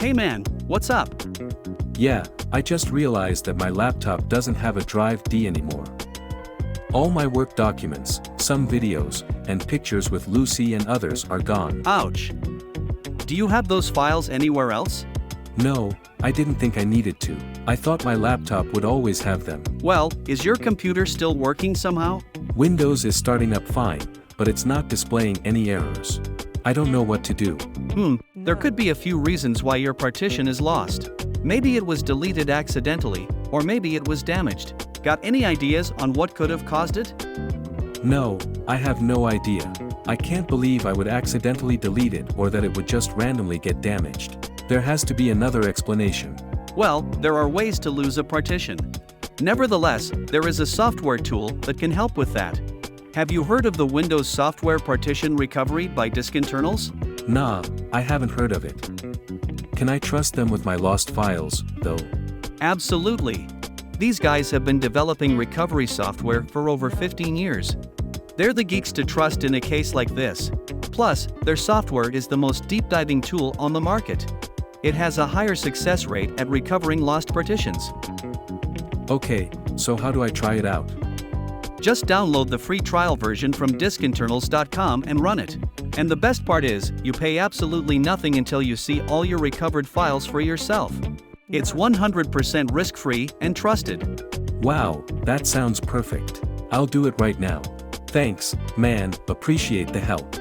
Hey man, what's up? Yeah, I just realized that my laptop doesn't have a drive D anymore. All my work documents, some videos, and pictures with Lucy and others are gone. Ouch. Do you have those files anywhere else? No, I didn't think I needed to. I thought my laptop would always have them. Well, is your computer still working somehow? Windows is starting up fine, but it's not displaying any errors. I don't know what to do. There could be a few reasons why your partition is lost. Maybe it was deleted accidentally, or maybe it was damaged. Got any ideas on what could have caused it? No, I have no idea. I can't believe I would accidentally delete it or that it would just randomly get damaged. There has to be another explanation. Well, there are ways to lose a partition. Nevertheless, there is a software tool that can help with that. Have you heard of the Windows Software Partition Recovery by Disk Internals? Nah, I haven't heard of it. Can I trust them with my lost files, though? Absolutely. These guys have been developing recovery software for over 15 years. They're the geeks to trust in a case like this. Plus, their software is the most deep-diving tool on the market. It has a higher success rate at recovering lost partitions. Okay, so how do I try it out? Just download the free trial version from diskinternals.com and run it. And the best part is, you pay absolutely nothing until you see all your recovered files for yourself. It's 100% risk-free and trusted. Wow, that sounds perfect. I'll do it right now. Thanks, man, appreciate the help.